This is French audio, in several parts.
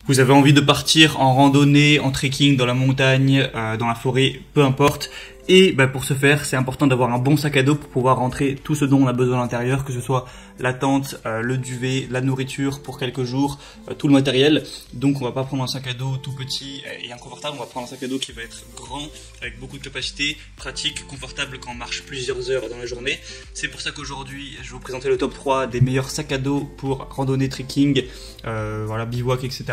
Vous avez envie de partir en randonnée, en trekking, dans la montagne, dans la forêt, peu importe. Et pour ce faire, c'est important d'avoir un bon sac à dos pour pouvoir rentrer tout ce dont on a besoin à l'intérieur, que ce soit la tente, le duvet, la nourriture pour quelques jours, tout le matériel. Donc on va pas prendre un sac à dos tout petit et inconfortable, on va prendre un sac à dos qui va être grand, avec beaucoup de capacité, pratique, confortable quand on marche plusieurs heures dans la journée. C'est pour ça qu'aujourd'hui, je vais vous présenter le top 3 des meilleurs sacs à dos pour randonnée, trekking, voilà, bivouac, etc.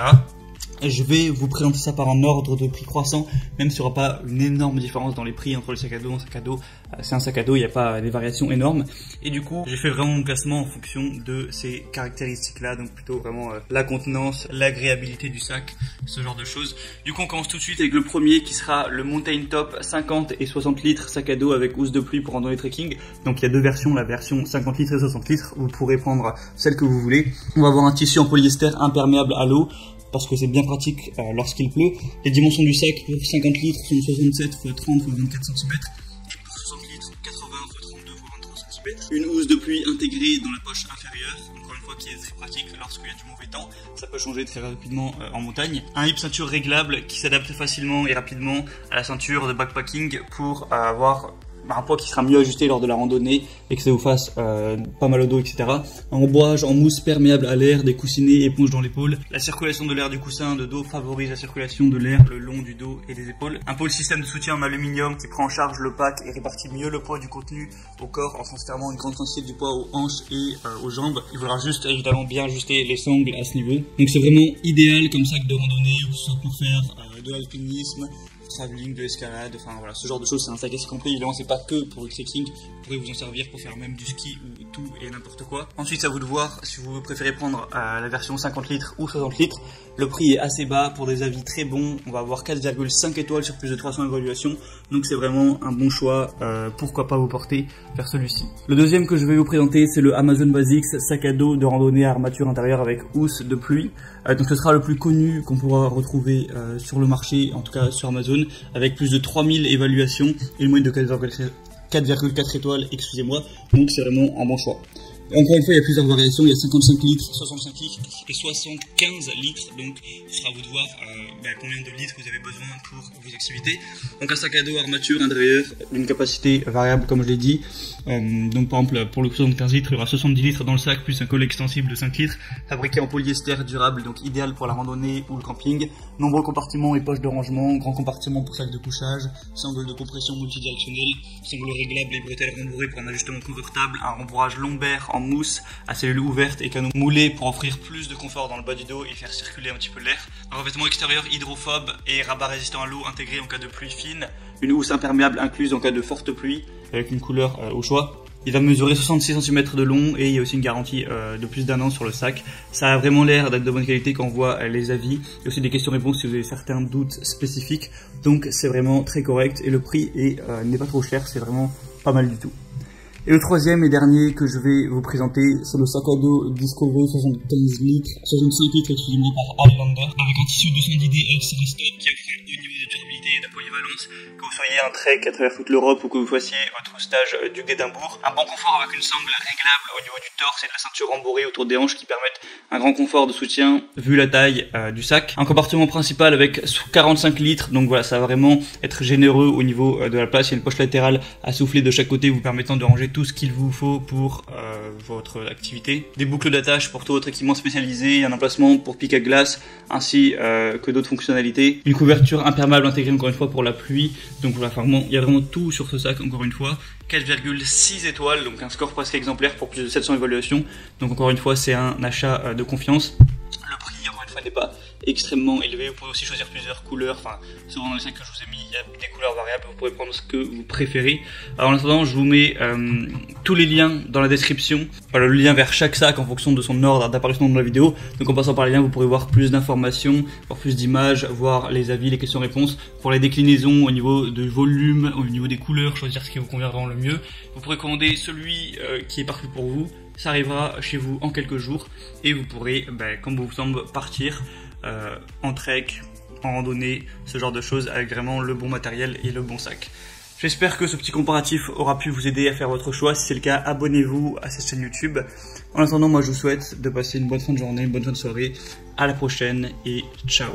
Je vais vous présenter ça par un ordre de prix croissant, même s'il n'y aura pas une énorme différence dans les prix entre le sac à dos et un sac à dos. C'est un sac à dos, il n'y a pas des variations énormes. Et du coup, j'ai fait vraiment mon classement en fonction de ces caractéristiques-là, donc plutôt vraiment la contenance, l'agréabilité du sac, ce genre de choses. Du coup, on commence tout de suite avec le premier qui sera le Mountain Top 50 et 60 litres sac à dos avec housse de pluie pour randonnée trekking. Donc il y a deux versions, la version 50 litres et 60 litres. Vous pourrez prendre celle que vous voulez. On va avoir un tissu en polyester imperméable à l'eau, parce que c'est bien pratique lorsqu'il pleut. Les dimensions du sac pour 50 litres sont 67 x 30 x 24 cm et pour 60 litres 80 x 32 x 23 cm. Une housse de pluie intégrée dans la poche inférieure, encore une fois qui est très pratique lorsqu'il y a du mauvais temps, ça peut changer très rapidement en montagne. Un hip ceinture réglable qui s'adapte facilement et rapidement à la ceinture de backpacking pour avoir un poids qui sera mieux ajusté lors de la randonnée et que ça vous fasse pas mal au dos, etc. Un rembourrage en mousse perméable à l'air, des coussinets, éponges dans l'épaule. La circulation de l'air du coussin de dos favorise la circulation de l'air le long du dos et des épaules. Un pôle système de soutien en aluminium qui prend en charge le pack et répartit mieux le poids du contenu au corps en transférant une grande quantité du poids aux hanches et aux jambes. Il faudra juste évidemment bien ajuster les sangles à ce niveau. Donc c'est vraiment idéal comme sac de randonnée, ou ce soit pour faire de l'alpinisme, travelling, de l'escalade, enfin voilà, ce genre de choses. C'est un sac assez complet, évidemment c'est pas que pour le trekking, vous pourrez vous en servir pour faire même du ski ou tout et n'importe quoi. Ensuite, c'est à vous de voir si vous préférez prendre la version 50 litres ou 60 litres. Le prix est assez bas pour des avis très bons, on va avoir 4,5 étoiles sur plus de 300 évaluations, donc c'est vraiment un bon choix, pourquoi pas vous porter vers celui-ci. Le deuxième que je vais vous présenter, c'est le Amazon Basics, sac à dos de randonnée à armature intérieure avec housse de pluie. Donc ce sera le plus connu qu'on pourra retrouver sur le marché, en tout cas sur Amazon, avec plus de 3000 évaluations et une moyenne de 4,4 étoiles, excusez-moi, donc c'est vraiment un bon choix. Et encore une fois, il y a plusieurs variations, il y a 55 litres, 65 litres et 75 litres, donc ce sera à vous de voir combien de litres vous avez besoin pour vos activités. Donc un sac à dos armature intérieure, d'une capacité variable comme je l'ai dit, donc par exemple pour le 75 litres, il y aura 70 litres dans le sac, plus un collet extensible de 5 litres, fabriqué en polyester durable, donc idéal pour la randonnée ou le camping. Nombreux compartiments et poches de rangement, grand compartiment pour sac de couchage, sangle de compression multidirectionnelle, sangle réglable et bretelles rembourrées pour un ajustement confortable, un rembourrage lombaire en mousse à cellule ouverte et canaux moulés pour offrir plus de confort dans le bas du dos et faire circuler un petit peu l'air. Un revêtement extérieur hydrophobe et rabat résistant à l'eau intégré en cas de pluie fine. Une housse imperméable incluse en cas de forte pluie avec une couleur au choix. Il va mesurer 66 cm de long et il y a aussi une garantie de plus d'1 an sur le sac. Ça a vraiment l'air d'être de bonne qualité quand on voit les avis. Il y a aussi des questions-réponses si vous avez certains doutes spécifiques. Donc c'est vraiment très correct et le prix n'est pas trop cher, c'est vraiment pas mal du tout. Et le troisième et dernier que je vais vous présenter, c'est le sac à dos Discovery 65 litres excusez-moi, par Highlander, avec un tissu 210D X Restop qui offre un haut niveau de durabilité et de polyvalence. Que vous soyez un trek à travers toute l'Europe ou que vous fassiez votre stage du d'Édimbourg, un bon confort avec une sangle réglable au niveau du torse et de la ceinture rembourrée autour des hanches qui permettent un grand confort de soutien vu la taille du sac. Un compartiment principal avec 45 litres, donc voilà, ça va vraiment être généreux au niveau de la place. Il y a une poche latérale à souffler de chaque côté vous permettant de ranger tout ce qu'il vous faut pour votre activité. Des boucles d'attache pour tout votre équipement spécialisé, un emplacement pour pic à glace ainsi que d'autres fonctionnalités. Une couverture imperméable intégrée encore une fois pour la pluie. Donc voilà, il y a vraiment tout sur ce sac encore une fois. 4,6 étoiles, donc un score presque exemplaire pour plus de 700 évaluations. Donc encore une fois, c'est un achat de confiance. Le prix, encore une fois, n'est pas extrêmement élevé. Vous pouvez aussi choisir plusieurs couleurs. Enfin, souvent dans les sacs que je vous ai mis, il y a des couleurs variables. Vous pourrez prendre ce que vous préférez. Alors en attendant, je vous mets tous les liens dans la description. Voilà, le lien vers chaque sac en fonction de son ordre d'apparition dans la vidéo. Donc en passant par les liens, vous pourrez voir plus d'informations, voir plus d'images, voir les avis, les questions-réponses. Pour les déclinaisons au niveau du volume, au niveau des couleurs, choisir ce qui vous convient vraiment le mieux. Vous pourrez commander celui qui est parfait pour vous. Ça arrivera chez vous en quelques jours et vous pourrez, comme vous semble, partir en trek, en randonnée, ce genre de choses avec vraiment le bon matériel et le bon sac. J'espère que ce petit comparatif aura pu vous aider à faire votre choix. Si c'est le cas, abonnez-vous à cette chaîne YouTube. En attendant, moi je vous souhaite de passer une bonne fin de journée, une bonne fin de soirée. À la prochaine et ciao.